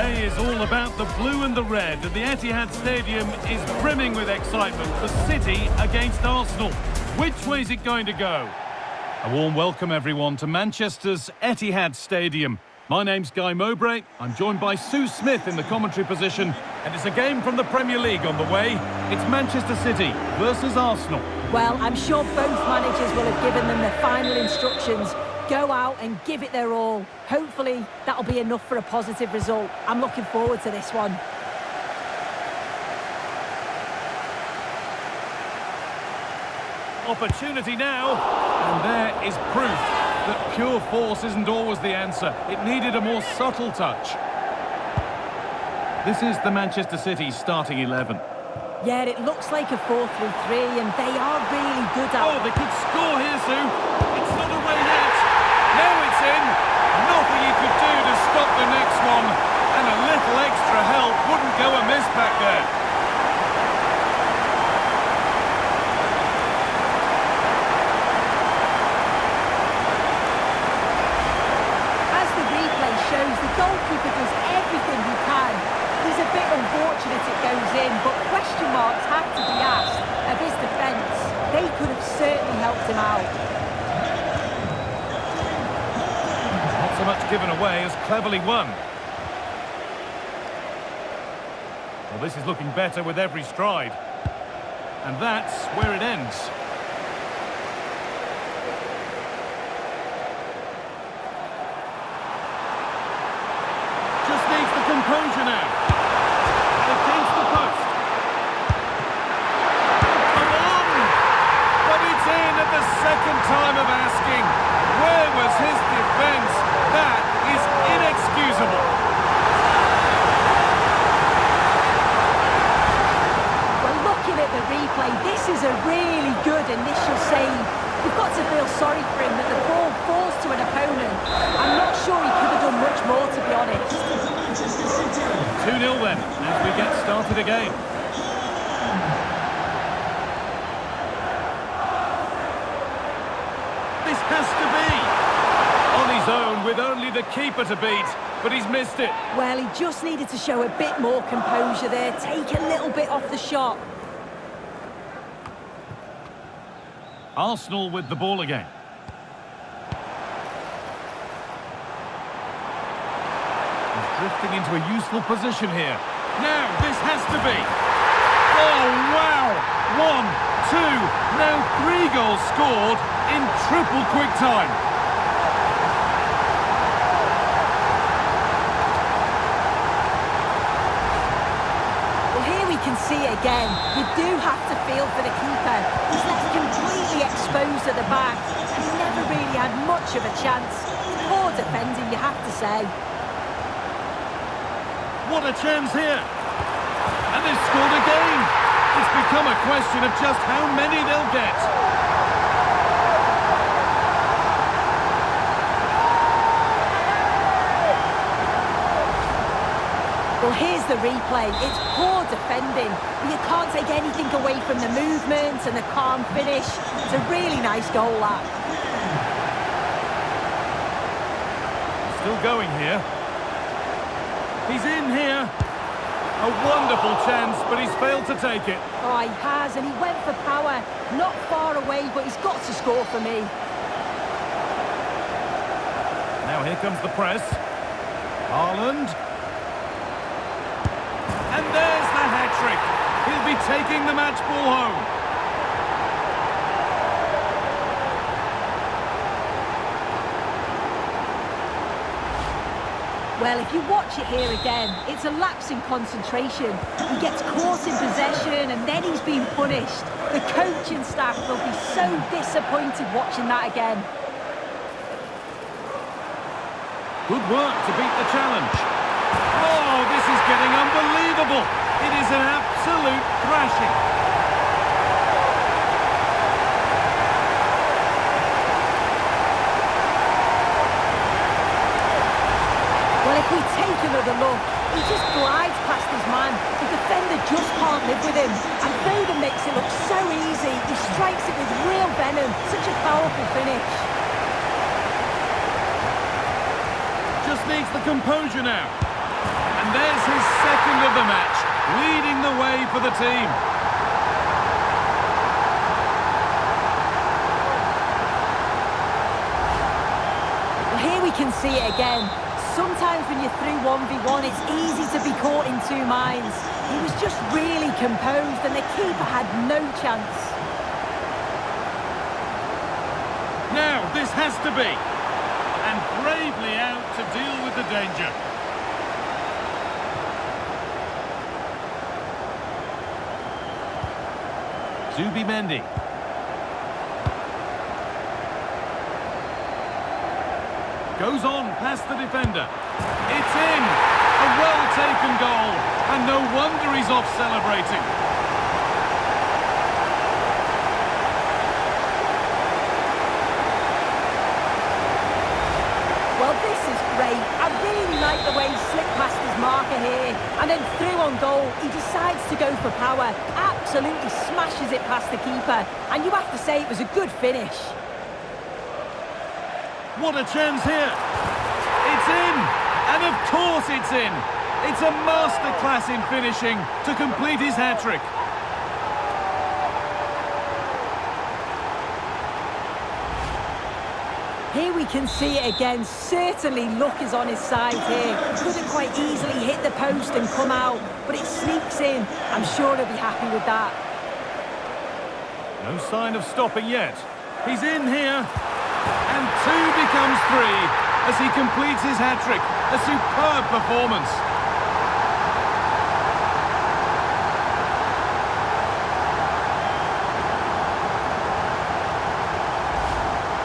Today is all about the blue and the red, and the Etihad Stadium is brimming with excitement for City against Arsenal. Which way is it going to go? A warm welcome, everyone, to Manchester's Etihad Stadium. My name's Guy Mowbray. I'm joined by Sue Smith in the commentary position, and it's a game from the Premier League on the way. It's Manchester City versus Arsenal. Well, I'm sure both managers will have given them the final instructions. Go out and give it their all. Hopefully, that'll be enough for a positive result. I'm looking forward to this one. Opportunity now, and there is proof that pure force isn't always the answer. It needed a more subtle touch. This is the Manchester City starting 11. Yeah, it looks like a 4-3-3, and they are really good at it. Oh, they could score here, Sue. It's not away yet. Now it's in. Nothing he could do to stop the next one, and a little extra help wouldn't go amiss back there. The goalkeeper does everything he can. He's a bit unfortunate it goes in, but question marks have to be asked of his defence. They could have certainly helped him out. Not so much given away as cleverly won. Well, this is looking better with every stride. And that's where it ends. Composure now. Against the post. Come on! But it's in at the second time of asking. Where was his defence? That is inexcusable. Well, looking at the replay, this is a really good initial save. You've got to feel sorry for him that the ball falls to an opponent. I'm not sure he could have done much more, to be honest. 2-0 then, as we get started again. This has to be! On his own, with only the keeper to beat, but he's missed it. Well, he just needed to show a bit more composure there, take a little bit off the shot. Arsenal with the ball again. Drifting into a useful position here. Now, this has to be. Oh, wow! 1, 2, now 3 goals scored in triple quick time. Well, here we can see it again. You do have to feel for the keeper. He's left completely exposed at the back, and he never really had much of a chance. Poor defending, you have to say. What a chance here! And they've scored again! It's become a question of just how many they'll get. Well, here's the replay. It's poor defending, but you can't take anything away from the movement and the calm finish. It's a really nice goal, that. Still going here. He's in here. A wonderful chance, but he's failed to take it. Oh, he has, and he went for power. Not far away, but he's got to score for me. Now here comes the press. Haaland. And there's the hat-trick. He'll be taking the match ball home. Well, if you watch it here again, it's a lapse in concentration. He gets caught in possession and then he's being punished. The coaching staff will be so disappointed watching that again. Good work to beat the challenge. Oh, this is getting unbelievable. It is an absolute thrashing. Well, if we take another look, he just glides past his man. The defender just can't live with him. And Foden makes it look so easy. He strikes it with real venom. Such a powerful finish. Just needs the composure now. And And there's his second of the match, leading the way for the team. Well, here we can see it again. Sometimes when you're through 1v1, it's easy to be caught in two minds. He was just really composed and the keeper had no chance. Now, this has to be. And bravely out to deal with the danger. Zubimendi. Goes on past the defender. It's in! A well-taken goal. And no wonder he's off celebrating. Well, this is great. I really like the way he slipped past his marker here. And then through on goal, he decides to go for power. Absolutely smashes it past the keeper. And you have to say it was a good finish. What a chance here. It's in. And of course it's in. It's a masterclass in finishing to complete his hat-trick. Here we can see it again. Certainly luck is on his side here. Couldn't quite easily hit the post and come out, but it sneaks in. I'm sure he'll be happy with that. No sign of stopping yet. He's in here. And two becomes three as he completes his hat-trick. A superb performance.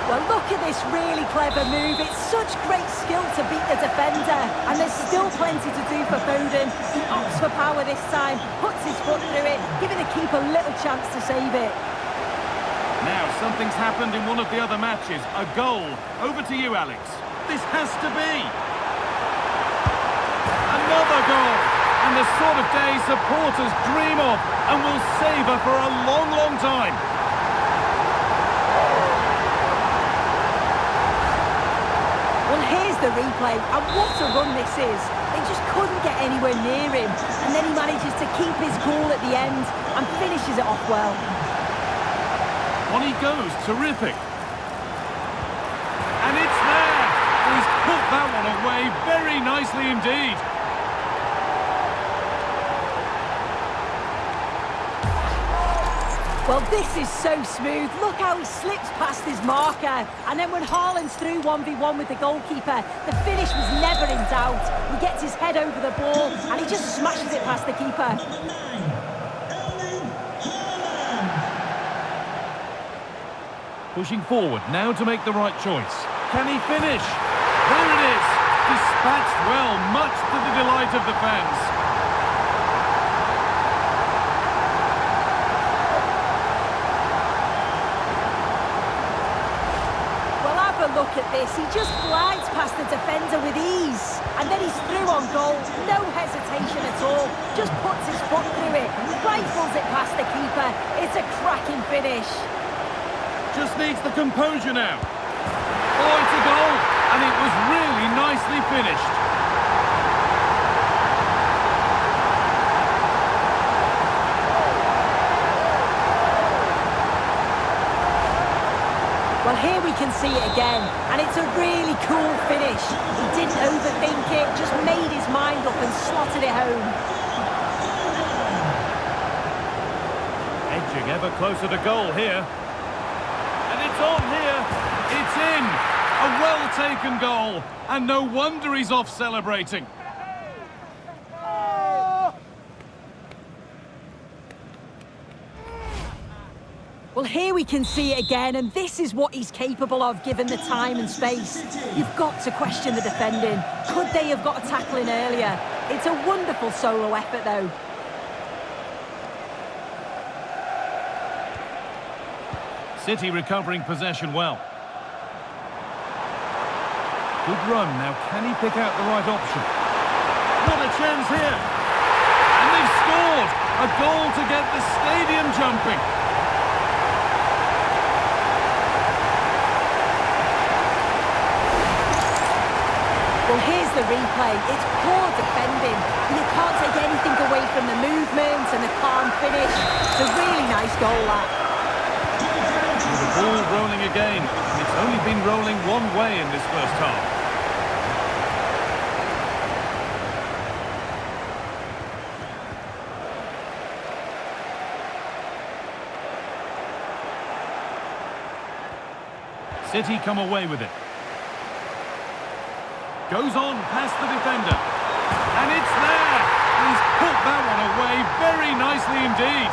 Well, look at this really clever move. It's such great skill to beat the defender. And there's still plenty to do for Foden. He opts for power this time, puts his foot through it, giving the keeper little chance to save it. Now, something's happened in one of the other matches. A goal. Over to you, Alex. This has to be. Another goal. And the sort of day supporters dream of and will savour for a long, long time. Well, here's the replay, and what a run this is. They just couldn't get anywhere near him. And then he manages to keep his cool at the end and finishes it off well. On he goes, terrific. And it's there. He's put that one away very nicely indeed. Well, this is so smooth. Look how he slips past his marker. And then when Haaland's through 1v1 with the goalkeeper, the finish was never in doubt. He gets his head over the ball and he just smashes it past the keeper. Pushing forward now to make the right choice. Can he finish? There it is. Dispatched well, much to the delight of the fans. Well, have a look at this. He just glides past the defender with ease. And then he's through on goal. No hesitation at all. Just puts his foot through it. Rifles it past the keeper. It's a cracking finish. Just needs the composure now. Oh, it's a goal, and it was really nicely finished. Well, here we can see it again, and it's a really cool finish. He didn't overthink it, just made his mind up and slotted it home. Edging ever closer to goal here. It's on here. It's in. A well-taken goal. And no wonder he's off celebrating. Well, here we can see it again, and this is what he's capable of given the time and space. You've got to question the defending. Could they have got a tackle in earlier? It's a wonderful solo effort, though. City recovering possession well. Good run. Now, can he pick out the right option? What a chance here. And they've scored. A goal to get the stadium jumping. Well, Well, here's the replay. It's poor defending. You can't take anything away from the movement and the calm finish. It's a really nice goal, that. The ball rolling again. It's only been rolling one way in this first half. City come away with it. Goes on past the defender. And it's there! He's put that one away very nicely indeed.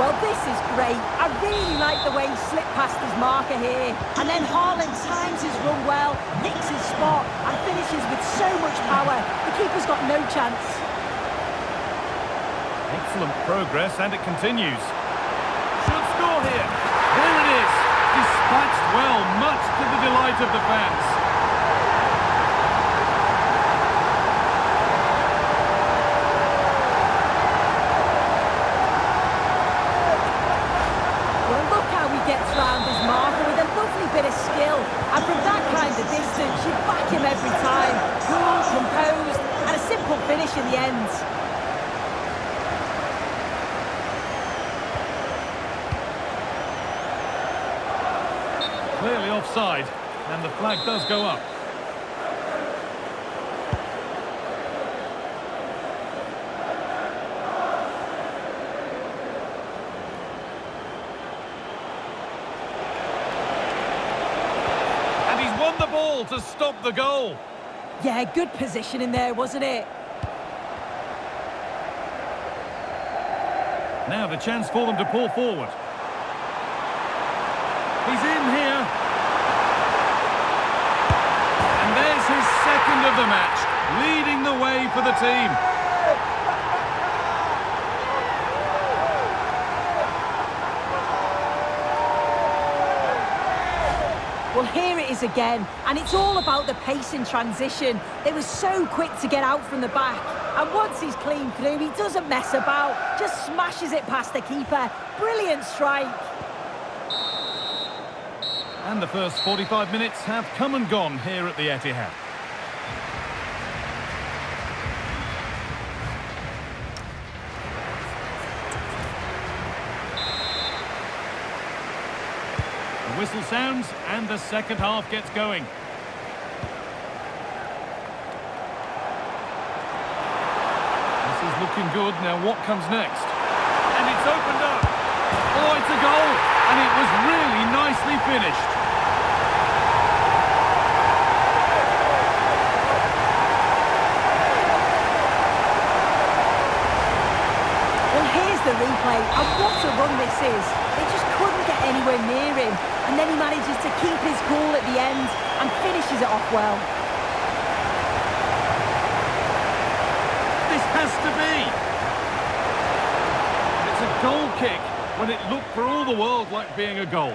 Well, this is great. I really like the way he slipped past his marker here. And then Haaland times his run well, picks his spot, and finishes with so much power. The keeper's got no chance. Excellent progress, and it continues. Should score here. There it is. Dispatched well, much to the delight of the fans. Well, look how he gets round his marker with a lovely bit of skill. And from that kind of distance, you back him every time. Cool, composed, and a simple finish in the end. Clearly offside, and the flag does go up. And he's won the ball to stop the goal. Yeah, good position in there, wasn't it? Now the chance for them to pull forward. He's in here. And there's his second of the match, leading the way for the team. Well, here it is again, and it's all about the pace in transition. They were so quick to get out from the back. And once he's clean through, he doesn't mess about, just smashes it past the keeper. Brilliant strike. And the first 45 minutes have come and gone here at the Etihad. The whistle sounds and the second half gets going. This is looking good. Now what comes next? And it's opened up. Oh, it's a goal! And it was really nicely finished. The replay, and what a run this is. They just couldn't get anywhere near him, and then he manages to keep his cool at the end and finishes it off well. This has to be. It's a goal kick when it looked for all the world like being a goal.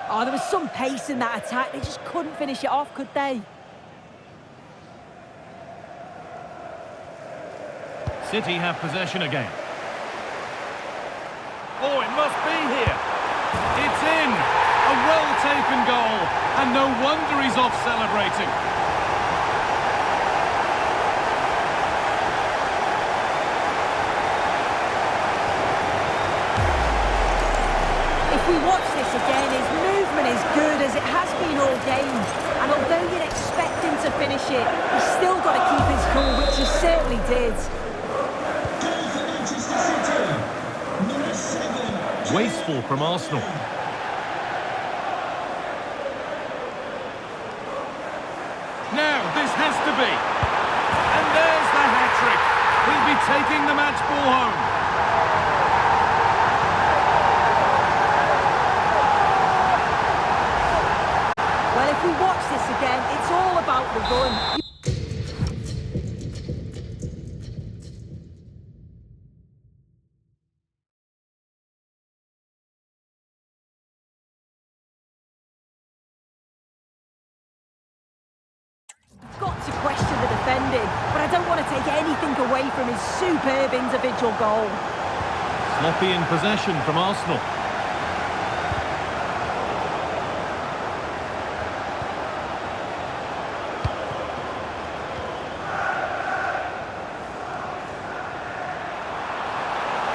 Oh, there was some pace in that attack. They just couldn't finish it off, could they? City have possession again. Oh, it must be here. It's in. A well-taken goal. And no wonder he's off celebrating. If we watch this again, his movement is good as it has been all game. And although you'd expect him to finish it, he's still got to keep his cool, which he certainly did. Wasteful from Arsenal. Now, this has to be. And there's the hat-trick. He'll be taking the match ball home. Well, if we watch this again, it's all about the run. Got to question the defending, but I don't want to take anything away from his superb individual goal. Sloppy in possession from Arsenal.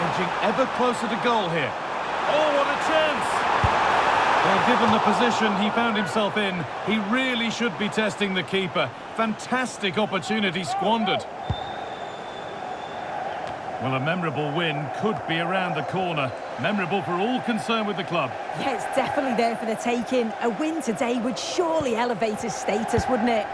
Edging ever closer to goal here. Oh, what a chance! Well, given the position he found himself in, he really should be testing the keeper. Fantastic opportunity squandered. Well, a memorable win could be around the corner. Memorable for all concerned with the club. Yeah, it's definitely there for the taking. A win today would surely elevate his status, wouldn't it?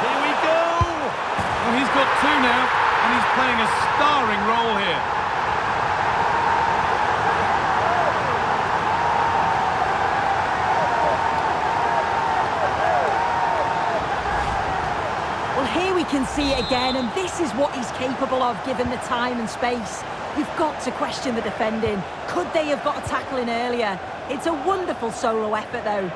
Here we go! Well, he's got two now, and he's playing a starring role here. Here we can see it again, and this is what he's capable of given the time and space. You've got to question the defending. Could they have got a tackle in earlier? It's a wonderful solo effort, though.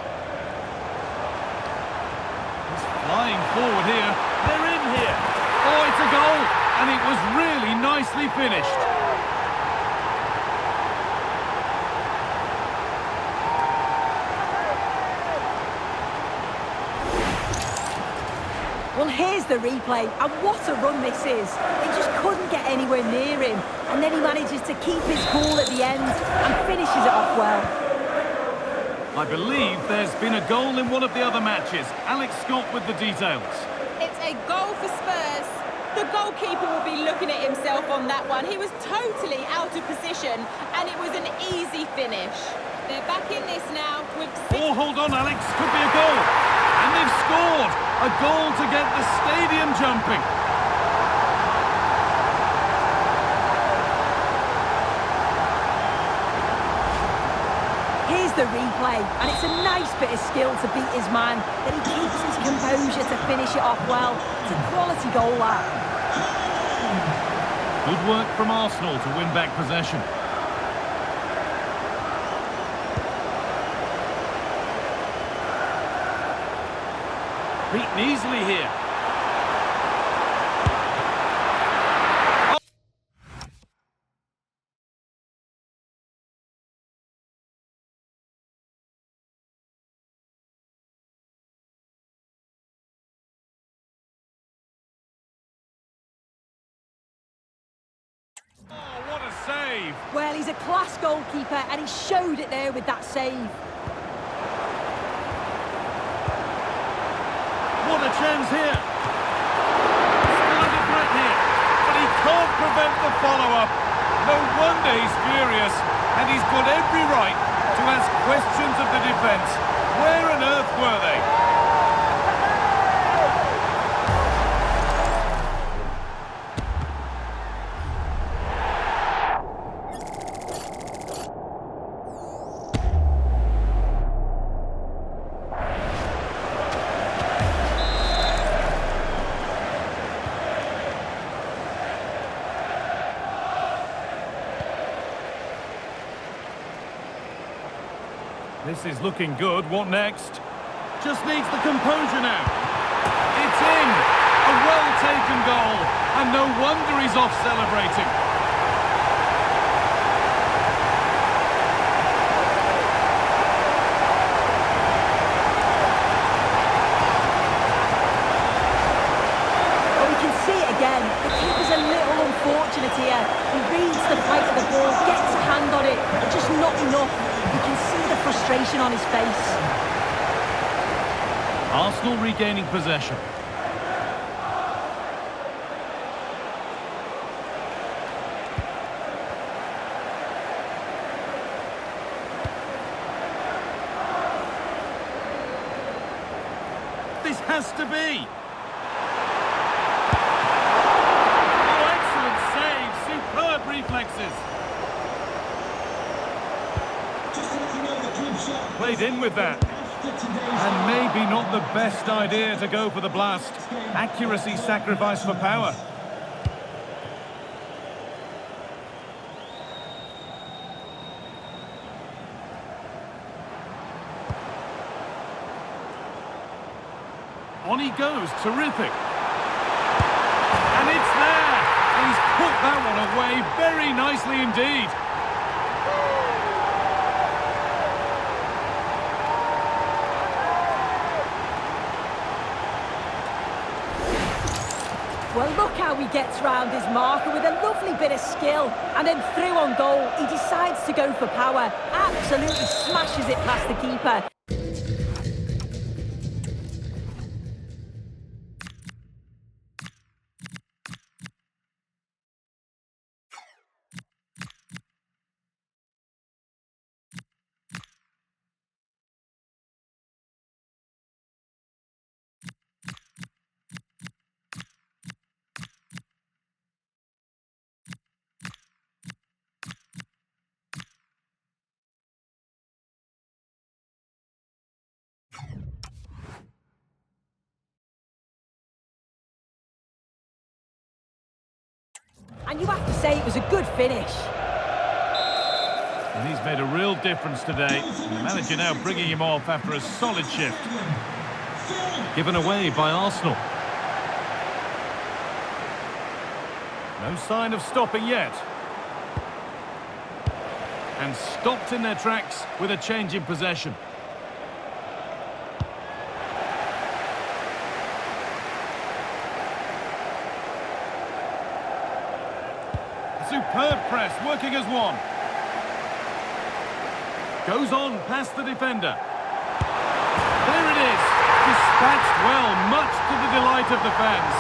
He's flying forward here. They're in here. Oh, it's a goal, and it was really nicely finished. Well, here's the replay, and what a run this is. They just couldn't get anywhere near him, and then he manages to keep his cool at the end and finishes it off well. I believe there's been a goal in one of the other matches. Alex Scott with the details. It's a goal for Spurs. The goalkeeper will be looking at himself on that one. He was totally out of position, and it was an easy finish. They're back in this now with... Oh, hold on, Alex. Could be a goal. And they've scored! A goal to get the stadium jumping. Here's the replay, and it's a nice bit of skill to beat his man. Then he keeps his composure to finish it off well. It's a quality goal, that. Good work from Arsenal to win back possession. Beaten easily here. Oh, what a save! Well, he's a class goalkeeper, and he showed it there with that save. What a chance here! Still under threat here, but he can't prevent the follow-up. No wonder he's furious, and he's got every right to ask questions of the defence. Where on earth were they? This is looking good. What next? Just needs the composure now. It's in! A well-taken goal. And no wonder he's off celebrating. But we can see it again. The keeper's a little unfortunate here. He reads the flight of the ball, gets a hand on it, but just not enough. You can see the frustration on his face. Arsenal regaining possession. This has to be. Oh, excellent save. Superb reflexes. Played in with that. And maybe not the best idea to go for the blast. Accuracy sacrificed for power. On he goes, terrific. And it's there! He's put that one away very nicely indeed. Well, look how he gets round his marker with a lovely bit of skill. And then through on goal, he decides to go for power. Absolutely smashes it past the keeper. And you have to say it was a good finish. And he's made a real difference today. And the manager now bringing him off after a solid shift. Given away by Arsenal. No sign of stopping yet. And stopped in their tracks with a change in possession. Superb press, working as one. Goes on past the defender. There it is. Dispatched well, much to the delight of the fans.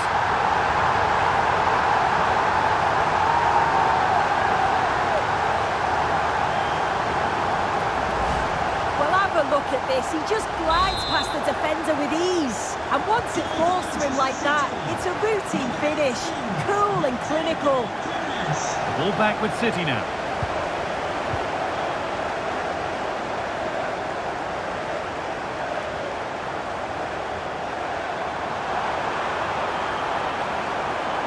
Well, have a look at this. He just glides past the defender with ease. And once it falls to him like that, it's a routine finish. Cool and clinical. Ball back with City now.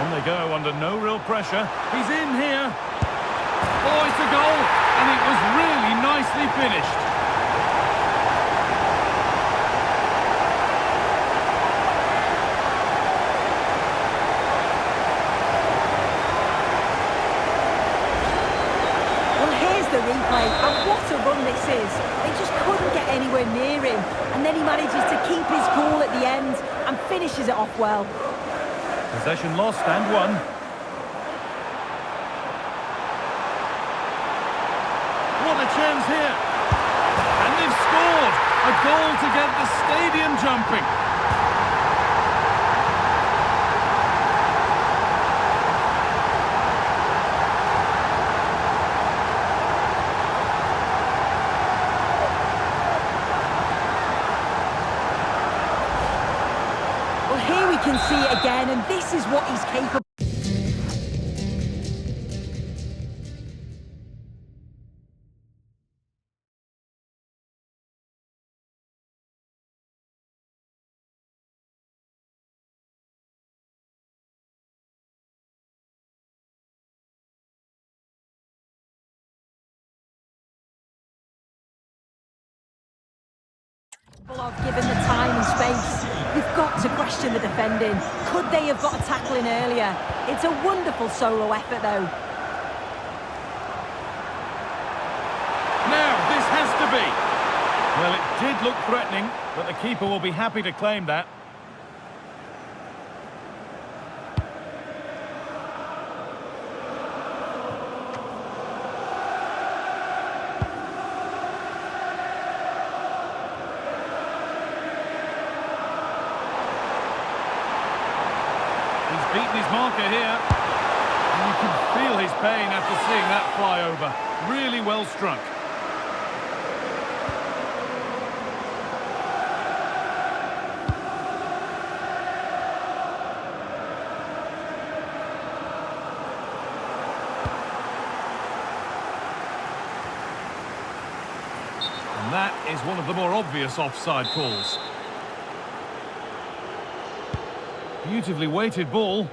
On they go under no real pressure. He's in here. Oh, it's a goal. And it was really nicely finished. The replay, and what a run this is. They just couldn't get anywhere near him, and then he manages to keep his cool at the end and finishes it off well. Possession lost and won. What a chance here. And they've scored. A goal to get the stadium jumping. Here we can see it again, and this is what he's capable of. Given the time and space, you've got to question the defending. Could they have got a tackle in earlier? It's a wonderful solo effort, though. Now, this has to be. Well, it did look threatening, but the keeper will be happy to claim that. He's beaten his marker here. And you can feel his pain after seeing that fly over. Really well struck. And that is one of the more obvious offside calls. Beautifully weighted ball.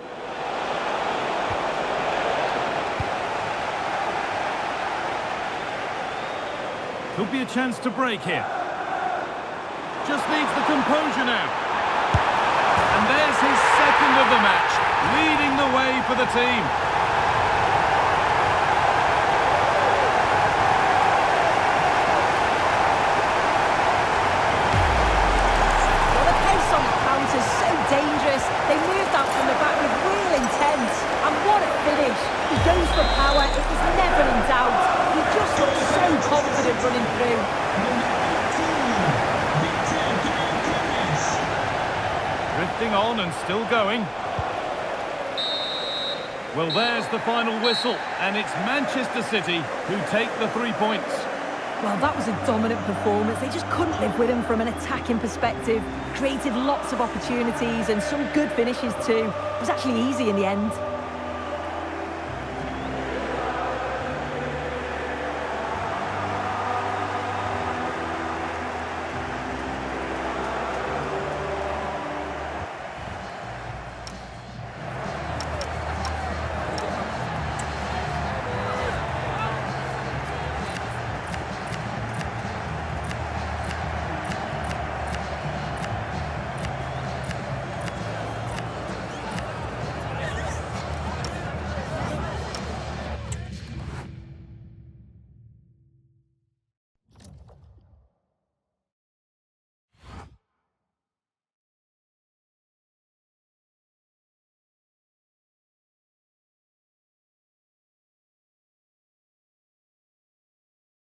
Could be a chance to break here. Just needs the composure now. his second of the match, leading the way for the team. Well, the pace on the counter's so dangerous. They moved out from the back with real intent. And what a finish. He goes for power. It was never in doubt. He just looked so confident running through. Drifting on and still going. Well, there's the final whistle, and it's Manchester City who take the 3 points. Well, that was a dominant performance. They just couldn't live with him from an attacking perspective. Created lots of opportunities and some good finishes too. It was actually easy in the end.